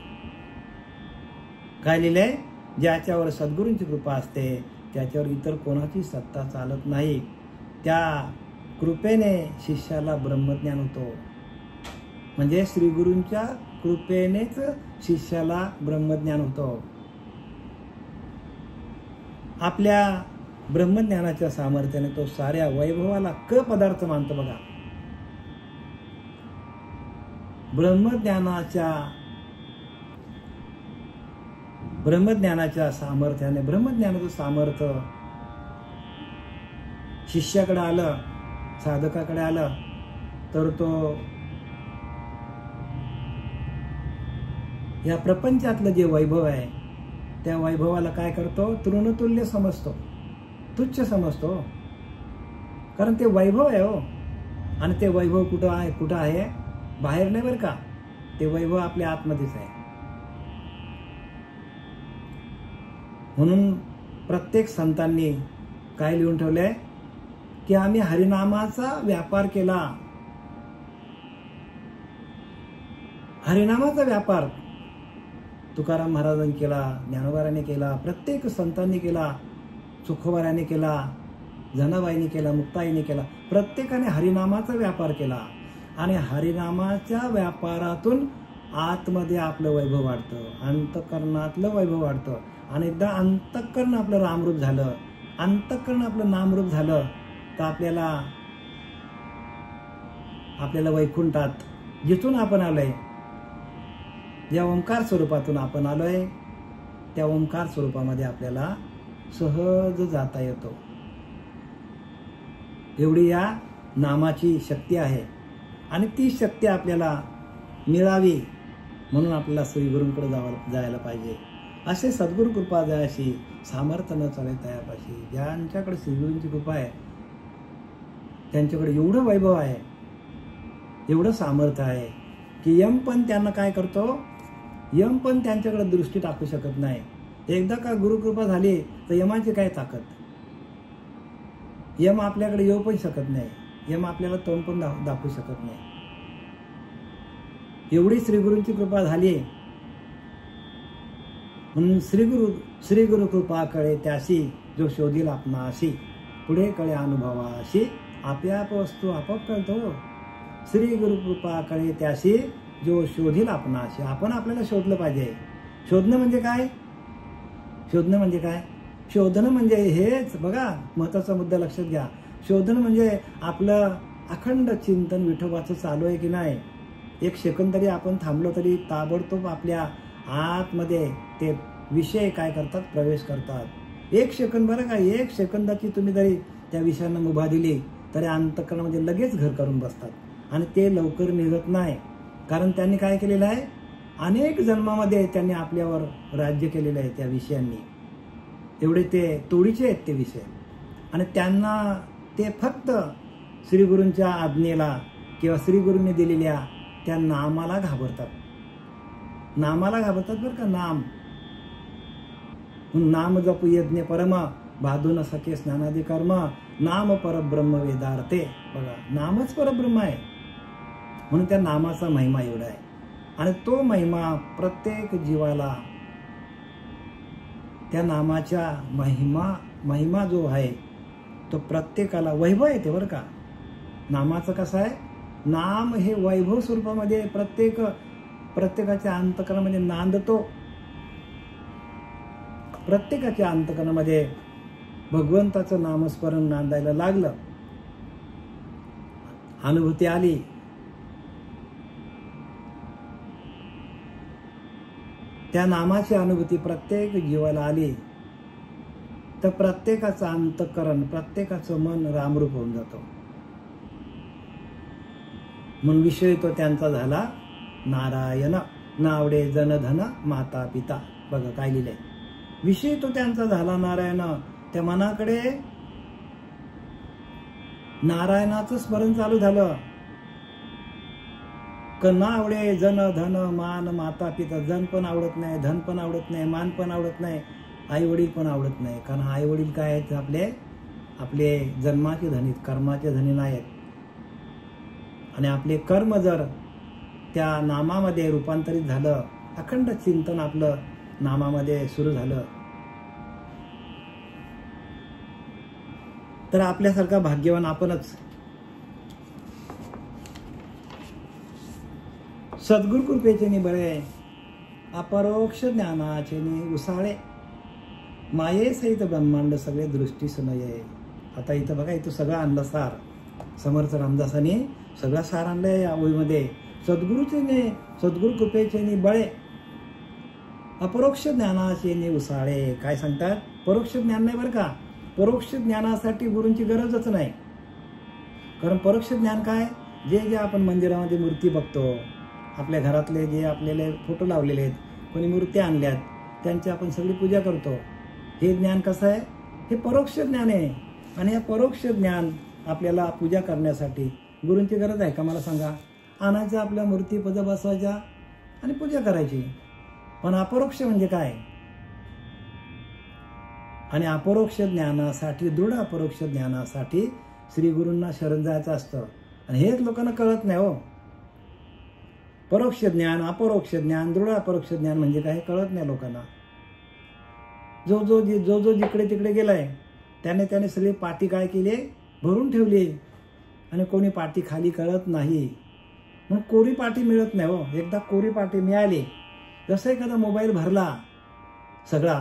काय लिहिलंय, ज्याच्यावर सद्गुरूंची कृपा असते त्याच्यावर इतर कोणाची सत्ता चालत नाही. त्या कृपेने शिष्याला ब्रह्मज्ञान होतो. म्हणजे श्रीगुरूंच्या कृपेनेच शिष्याला ब्रह्मज्ञान होतं. आपल्या ब्रह्मज्ञानाच्या सामर्थ्याने तो साऱ्या वैभवाला पदार्थ मानतो. बघा, ब्रह्मज्ञानाच्या सामर्थ्याने, ब्रह्मज्ञानाचं सामर्थ्य शिष्याकडे आलं, साधकाकडे आलं, तर तो या प्रपंचातलं जे वैभव आहे त्या वैभवाला काय करतो, तृणतुल्य समजतो, तुच्छ समजतो. कारण ते वैभव आहे हो. आणि ते वैभव कुठं आहे, बाहेर नाही बरं का, ते वैभव आपल्या आतमध्येच आहे. म्हणून प्रत्येक संतांनी काय लिहून ठेवलंय की आम्ही हरिनामाचा व्यापार केला. हरिनामाचा व्यापार तुकाराम महाराजांनी केला, ज्ञानोबारांनी केला, प्रत्येक संतांनी केला, सुखोबारांनी केला, जनाबाईंनी केला, मुक्ताईंनी केला. प्रत्येकाने हरिनामाचा व्यापार केला. आणि हरिनामाच्या व्यापारातून आतमध्ये आपलं वैभव वाढतं, अंतःकरणातलं वैभव वाढतं. आणि एकदा अंतःकरण आपलं रामरूप झालं, अंतःकरण आपलं नामरूप झालं, तर आपल्याला वैकुंठात, जिथून आपण आलोय, ज्या ओंकार स्वरूपातून आपण आलोय, त्या ओंकार स्वरूपामध्ये आपल्याला सहज जाता येतो. एवढी या नामाची शक्ती आहे. आणि ती शक्ती आपल्याला मिळावी म्हणून आपल्याला श्रीगुरूंकडे जायला पाहिजे. असे सद्गुरू कृपा जयाशी, सामर्थ्य न चळे तयापाशी. ज्यांच्याकडे श्रीगुरूंची कृपा आहे त्यांच्याकडे एवढं वैभव आहे, एवढं सामर्थ्य आहे की यम पण त्यांना काय करतो, यम पण त्यांच्याकडे दृष्टी टाकू शकत नाही. एकदा का गुरुकृपा झाली तर यमाची काय ताकद, यम आपल्याकडे येऊ पण शकत नाही, यम आपल्याला तोंड पण दाखवू शकत नाही. एवढी श्रीगुरूंची कृपा झाली. म्हणून श्रीगुरु कृपा कळे त्याशी, जो शोधील आपणाशी, पुढे कळे अनुभवाशी, आपोआप वस्तू आपोआप कळतो. श्रीगुरु कृपा कळे त्याशी, जो शोधील आपणाशी. आपण आपल्याला शोधलं पाहिजे. शोधणं म्हणजे काय, शोधणं म्हणजे काय, शोधणं म्हणजे हेच बघा, महत्वाचा मुद्दा लक्षात घ्या. शोधणं म्हणजे आपलं अखंड चिंतन विठोबाचं चालू आहे की नाही. एक सेकंद तरी आपण थांबलो तरी ताबडतोब आपल्या आतमध्ये ते विषय काय करतात, प्रवेश करतात. एक सेकंद बरं का, एक सेकंदाची तुम्ही जरी त्या विषयांना मुभा दिली तरी अंतःकरणामध्ये लगेच घर करून बसतात. आणि ते लवकर निघत नाही. कारण त्यांनी काय केलेलं आहे, अनेक जन्मामध्ये त्यांनी आपल्यावर राज्य केलेलं आहे त्या विषयांनी. एवढे ते तोडीचे आहेत ते विषय. आणि त्यांना ते फक्त श्रीगुरूंच्या आज्ञेला किंवा श्रीगुरूंनी दिलेल्या त्या नामाला घाबरतात. नामाला घाबरतात बरं का. नाम जपू यज्ञ परम, बाधून सखे स्नानादी कर्म, नाम परब्रह्म वेदार्थे. बघा, नामच परब्रह्म आहे, म्हणून त्या नामाचा महिमा एवढा आहे. आणि तो महिमा प्रत्येक जीवाला, त्या नामाच्या महिमा जो आहे तो प्रत्येकाला वैभव येते बरं का. नामाचं कसं आहे, नाम हे वैभव स्वरूपामध्ये प्रत्येकाच्या अंतकरणामध्ये नांदतो. प्रत्येकाच्या अंतकरणामध्ये भगवंताचं नामस्मरण नांदायला लागलं, अनुभूती आली, त्या नामाची अनुभूती प्रत्येक जीवाला आली, तर प्रत्येकाचं अंतःकरण, प्रत्येकाचं मन रामरूप होऊन जातो. म्हणून विषय तो त्यांचा झाला नारायण, नावडे जनधन माता पिता. बघा काय लिहिलंय, विषय तो त्यांचा झाला नारायण. त्या मनाकडे नारायणाचं स्मरण चालू झालं. नावडे जन धन मान माता पिता. जन पण आवडत नाही, धन पण आवडत नाही, मान पण आवडत नाही, आई वडील पण आवडत नाही. कारण आई वडील काय आहेत, आपले जन्माचे धनी, कर्माचे धनी नाहीत. आणि आपले कर्म जर त्या नामामध्ये रूपांतरित झालं, अखंड चिंतन आपलं नामामध्ये सुरू झालं, तर आपल्यासारखा भाग्यवान आपणच. सद्गुरु कृपेचे नि बळे, अपरोक्ष ज्ञानाचे नि उसाळे, माये सहित ब्रह्मांड सगळे दृष्टीस नये. आता इथं बघा, इथं सगळं आणलं सार. समर्थ रामदासांनी सगळा सार आणलाय या ओळीमध्ये. सद्गुरु कृपेचे नि बळे, अपरोक्ष ज्ञानाचे नि उसाळे. काय सांगतात, परोक्ष ज्ञान नाही बरं का. परोक्ष ज्ञानासाठी गुरूंची गरजच नाही. कारण परोक्ष ज्ञान काय, जे आपण मंदिरामध्ये मूर्ती बघतो, आपल्या घरातले जे आपल्याला फोटो लावलेले आहेत, कोणी मूर्त्या आणल्यात, त्यांची आपण सगळी पूजा करतो. हे ज्ञान कसं आहे, हे परोक्ष ज्ञान आहे. आणि हे परोक्ष ज्ञान आपल्याला पूजा करण्यासाठी गुरूंची गरज आहे का मला सांगा. आणायचं आपल्या मूर्ती पूजा बसवायच्या आणि पूजा करायची. पण अपरोक्ष म्हणजे काय, आणि अपरोक्ष ज्ञानासाठी, दृढ अपरोक्ष ज्ञानासाठी श्री गुरूंना शरण जायचं असतं. आणि हेच लोकांना कळत नाही हो. परोक्ष ज्ञान, अपरोक्ष ज्ञान, दृढ अपरोक्ष ज्ञान म्हणजे काय कळत नाही लोकांना. जो जिकडे तिकडे गेलाय त्याने सगळी पाठी काय केली, भरून ठेवली. आणि कोणी पाठी खाली कळत नाही. मग कोरी पाठी मिळत नाही हो. एकदा कोरी पाठी मिळाली, जसं एखादा मोबाईल भरला सगळा,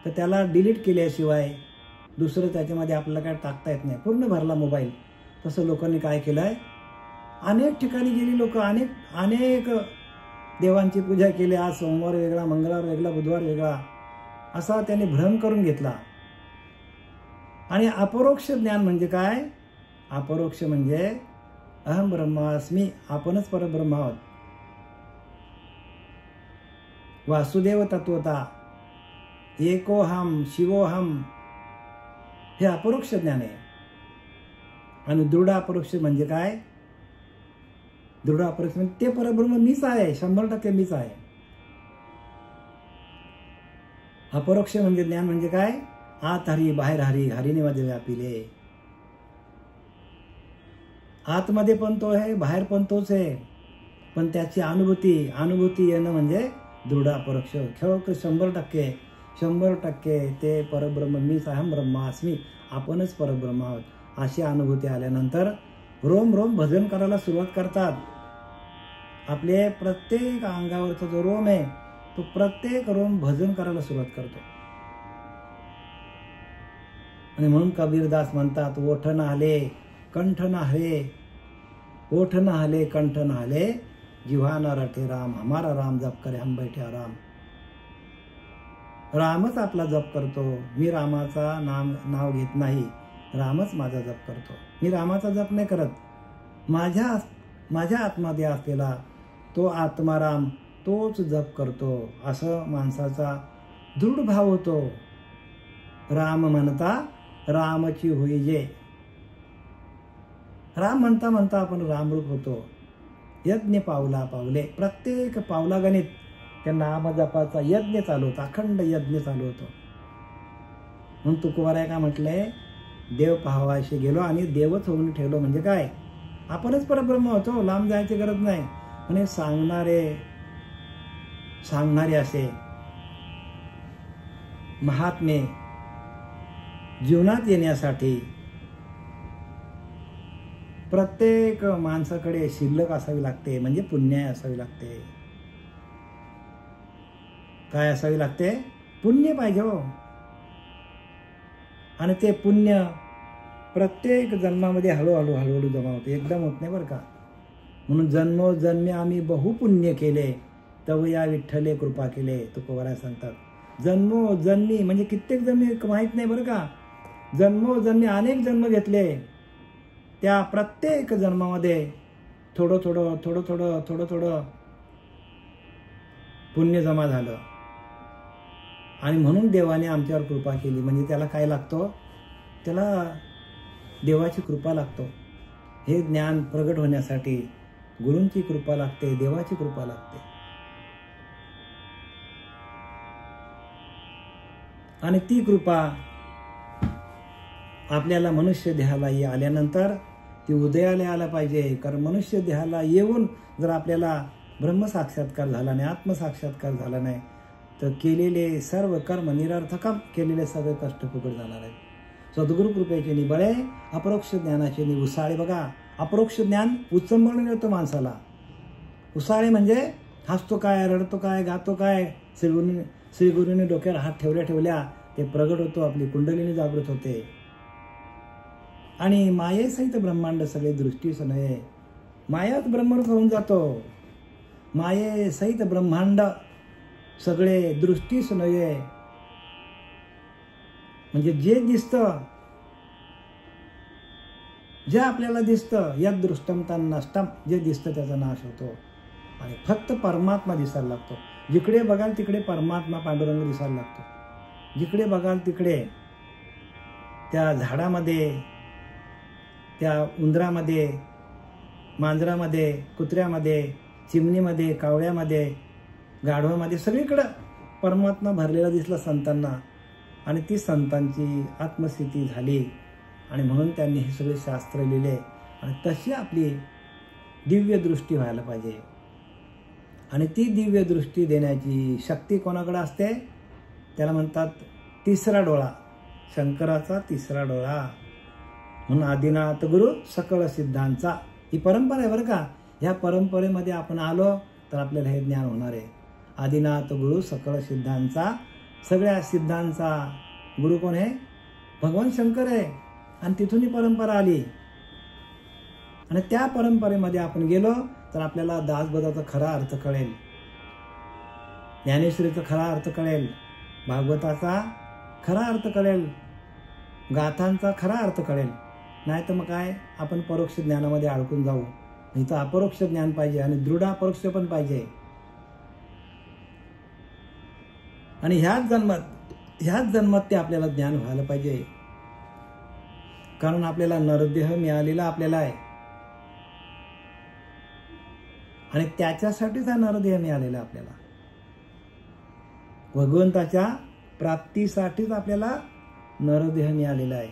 तर त्याला डिलीट केल्याशिवाय दुसरं त्याच्यामध्ये आपल्याला काय टाकता येत नाही. पूर्ण भरला मोबाईल. तसं लोकांनी काय केलंय, अनेक ठिकाणी गेली लोक, अनेक देवांची पूजा केली. आज सोमवार वेगळा, मंगळवार वेगळा, बुधवार वेगळा, असा त्याने भ्रम करून घेतला. आणि अपरोक्ष ज्ञान म्हणजे काय, अपरोक्ष म्हणजे अहम ब्रह्मास्मी, आपणच परब्रह्म आहोत. वासुदेव तत्वता, एकोहम शिवोहम, हे अपरोक्ष ज्ञान आहे. आणि दृढ अपरोक्ष म्हणजे काय, दृढ अपरोक्ष म्हणजे ते परब्रह्म मीच आहे, 100% मीच आहे. अपरोक्ष म्हणजे ज्ञान म्हणजे काय, आत हरी बाहेर हरी, हरीने मध्ये व्यापिले. आतमध्ये पण तो आहे, बाहेर पण तोच आहे. पण त्याची अनुभूती येणं म्हणजे दृढ अपरोक्ष. 100% ते परब्रह्म मीच, अहम ब्रह्मास्मी, आपणच परब्रह्म आहोत, अशी अनुभूती आल्यानंतर रोम रोम भजन करायला सुरुवात करतात. आपले प्रत्येक अंगावरचा जो रोम आहे तो प्रत्येक रोम भजन करायला सुरुवात करतो. आणि म्हणून कबीरदास म्हणतात, ओठ नाहले कंठ नाहले, ओठ नाहले कंठ नाहले, जिव्हा न रटे राम, हमारा राम जप करे हम बैठे आराम. रामच आपला जप करतो. मी रामाचा नाव घेत नाही, रामच माझा जप करतो. मी रामाचा जप नाही करत, माझ्या आत्मध्ये असलेला तो आत्माराम तोच जप करतो. असं माणसाचा दृढ भाव होतो. राम म्हणता रामची होई जे, राम म्हणता म्हणता आपण रामरूप होतो. यज्ञ पावला पावले, प्रत्येक पावलागणित त्या नामजपाचा यज्ञ चालू होता, अखंड यज्ञ चालू होतो. म्हणून तुकोबाराय काय म्हटलंय, देव पाहावाशी गेलो आणि देवच होऊन ठेवलो. म्हणजे काय, आपणच परब्रह्म होतो, लांब जायची गरज नाही. म्हणजे सांगणारे असे महात्मे जीवनात येण्यासाठी प्रत्येक माणसाकडे शिल्लक असावी लागते, म्हणजे पुण्य असावी लागते. काय असावी लागते, पुण्य पाहिजे हो. आणि ते पुण्य प्रत्येक जन्मामध्ये हळूहळू हळूहळू जमा होते, एकदम होत नाही बरं का. म्हणून जन्मोजन्मी आम्ही बहुपुण्य केले, तव या विठ्ठले कृपा केले, तुकोबाराय सांगतात. जन्मोजन्मी म्हणजे कित्येक जन्मी माहीत नाही बरं का. जन्मोजन्मी अनेक जन्म घेतले, त्या प्रत्येक जन्मामध्ये थोडं थोडं थोडं थोडं थोडं थोडं पुण्य जमा झालं. आणि म्हणून देवाने आमच्यावर कृपा केली. म्हणजे त्याला काय लागतो, त्याला देवाची कृपा लागतो. हे ज्ञान प्रगट होण्यासाठी गुरूंची कृपा लागते, देवाची कृपा लागते. आणि ती कृपा आपल्याला मनुष्य देहाला आल्यानंतर ती उदयाला आला पाहिजे. कारण मनुष्य देहाला येऊन जर आपल्याला ब्रह्मसाक्षात्कार झाला नाही, आत्मसाक्षात्कार झाला नाही, तर केलेले सर्व कर्म निरर्थकम, केलेले सगळे कष्ट फुकट जाणार आहेत. सद्गुरु कृपेचे निबळे, अपरोक्ष ज्ञानाचे उसाळे. बघा, अपरोक्ष ज्ञान उचंबळून येतो माणसाला. उसाळे म्हणजे हसतो काय, रडतो काय, गातो काय, श्रीगुरूंनी डोक्यावर हात ठेवल्या ठेवल्या ते प्रगट होतो, आपली कुंडलिनी जागृत होते. आणि मायेसहित ब्रह्मांड सगळे दृष्टीस नये, मायाच ब्रह्मरूप होऊन जातो. मायेसहित ब्रह्मांड सगळे दृष्टीस नये, म्हणजे जे दिसतं, जे आपल्याला दिसतं, यद दृष्टम तन नष्टम, जे दिसतं त्याचा नाश होतो. आणि फक्त परमात्मा दिसायला लागतो. जिकडे बघाल तिकडे परमात्मा पांडुरंग दिसायला लागतो. जिकडे बघाल तिकडे त्या झाडामध्ये, त्या उंदरामध्ये, मांजरामध्ये, कुत्र्यामध्ये, चिमणीमध्ये, कावळ्यामध्ये, गाढवामध्ये सगळीकडं परमात्मा भरलेला दिसला संतांना. आणि ती संतांची आत्मस्थिती झाली. आणि म्हणून त्यांनी हे सगळे शास्त्र लिहिले. आणि तशी आपली दिव्य दृष्टी व्हायला पाहिजे. आणि ती दिव्य दृष्टी देण्याची शक्ती कोणाकडे असते, त्याला म्हणतात तिसरा डोळा, शंकराचा तिसरा डोळा. म्हणून आदिनाथ गुरु सकळ सिद्धांचा, ही परंपरा आहे बरं का. ह्या परंपरेमध्ये आपण आलो तर आपल्याला हे ज्ञान होणार आहे. आदिनाथ गुरु सकळ सिद्धांचा, सगळ्या सिद्धांचा गुरु कोण आहे, भगवान शंकर आहे. आणि तिथून ही परंपरा आली. आणि त्या परंपरेमध्ये आपण गेलो तर आपल्याला दासबोधाचा खरा अर्थ कळेल, ज्ञानेश्वरीचा खरा अर्थ कळेल, भागवताचा खरा अर्थ कळेल, गाथांचा खरा अर्थ कळेल. नाही तर मग काय, आपण परोक्ष ज्ञानामध्ये अडकून जाऊ. इथं अपरोक्ष ज्ञान पाहिजे आणि दृढ अपरोक्ष पण पाहिजे. आणि ह्याच जन्मात ते आपल्याला ज्ञान व्हायला पाहिजे. कारण आपल्याला नरदेह मिळालेला आपल्याला आहे आणि त्याच्यासाठीच हा नरदेह मिळालेला आपल्याला. भगवंताच्या प्राप्तीसाठीच आपल्याला नरदेह मिळालेला आहे.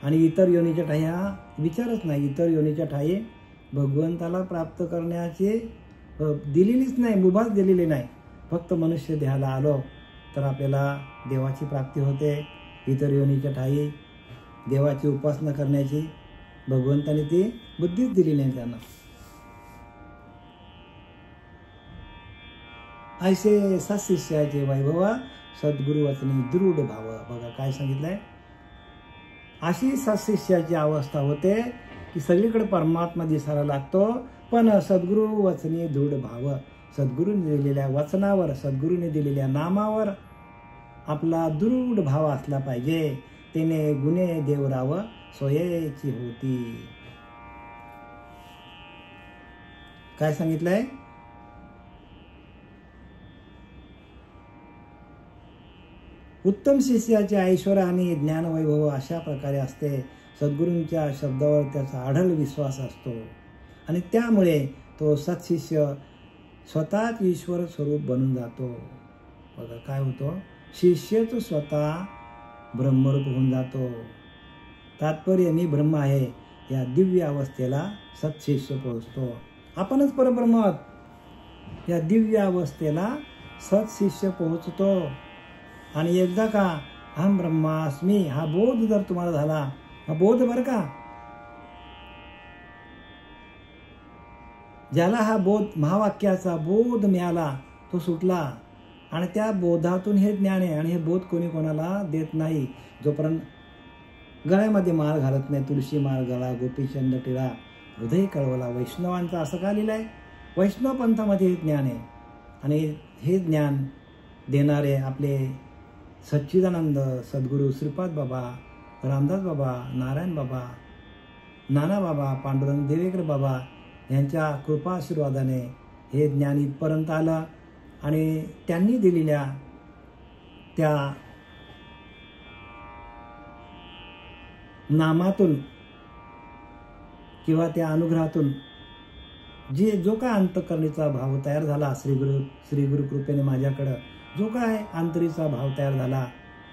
आणि इतर योनीच्या ठाई हा विचारच नाही. इतर योनीच्या ठाई भगवंताला प्राप्त करण्याची दिलेलीच नाही, मुभाच दिलेली नाही. फक्त मनुष्य देहाला आलो तर आपल्याला देवाची प्राप्ती होते. इतर योनीच्या ठाई देवाची उपासना करण्याची भगवंताने ती बुद्धीच दिली नाही त्यांना. ऐसे सत्शिष्याचे वैभव सद्गुरु वचनी दृढ भाव. बघा काय सांगितलंय, अशी सत्शिष्याची अवस्था होते की सगळीकडे परमात्मा दिसायला लागतो, पण सद्गुरु वचनी दृढ भाव. सद्गुरूने दिलेल्या वचनावर, सद्गुरूने दिलेल्या नामावर आपला दृढ भाव असला पाहिजे. तेने गुणे देवराव सोयेची होती. काय सांगितलंय, उत्तम शिष्याचे ऐश्वर आणि ज्ञानवैभव अशा प्रकारे असते. सद्गुरूंच्या शब्दावर त्याचा आढळ विश्वास असतो आणि त्यामुळे तो सत्शिष्य स्वतःच ईश्वर स्वरूप बनून जातो. बघा काय होतं, शिष्यच स्वतः ब्रह्मरूप होऊन जातो. तात्पर्य मी ब्रह्म आहे या दिव्य अवस्थेला सत्शिष्य पोहोचतो. आपणच परब्रह्म आहोत या दिव्य अवस्थेला सत्शिष्य पोहोचतो. आणि एकदा का अहम ब्रह्मास्मी हा बोध जर तुम्हाला झाला, हा बोध बरं का, ज्याला हा बोध महावाक्याचा बोध मिळाला तो सुटला आणि त्या बोधातून हे ज्ञान आहे. आणि हे बोध कोणी कोणाला देत नाही. जोपर्यंत गळ्यामध्ये माळ घालत नाही, तुळशी माळ गळा गोपीचंद टिळा हृदय कळवला. वैष्णवांचं असं का लिहिलंय? वैष्णव पंथामध्ये हे ज्ञान आहे. आणि हे ज्ञान देणारे आपले सच्चिदानंद सद्गुरू श्रीपाद बाबा, रामदास बाबा, नारायण बाबा, नाना बाबा, पांडुरंग देवेकर बाबा यांच्या कृपा आशीर्वादाने हे ज्ञान इथपर्यंत आलं. आणि त्यांनी दिलेल्या त्या नामातून किंवा त्या अनुग्रहातून जो काय अंतःकरणीचा भाव तयार झाला, श्रीगुरु कृपेने माझ्याकडं जो काय अंतरीचा भाव तयार झाला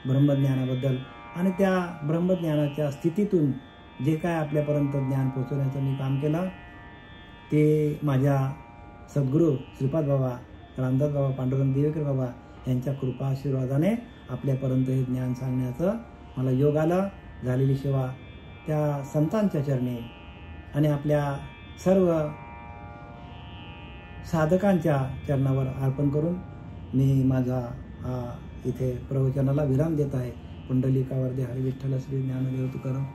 ब्रह्मज्ञानाबद्दल, आणि त्या ब्रह्मज्ञानाच्या स्थितीतून जे काय आपल्यापर्यंत ज्ञान पोहोचवण्याचं मी काम केलं ते माझ्या सद्गुरू श्रीपाद बाबा, रामदास बाबा, पांडुरंग देवेकर बाबा यांच्या कृपा आशीर्वादाने आपल्यापर्यंत हे ज्ञान सांगण्याचं मला योग आलं. झालेली सेवा त्या संतांच्या चरणी आणि आपल्या सर्व साधकांच्या चरणावर अर्पण करून मी माझा इथे प्रवचनाला विराम देत आहे. पुंडलिकावरती हरी विठ्ठल श्री ज्ञानदेव तुकाराम.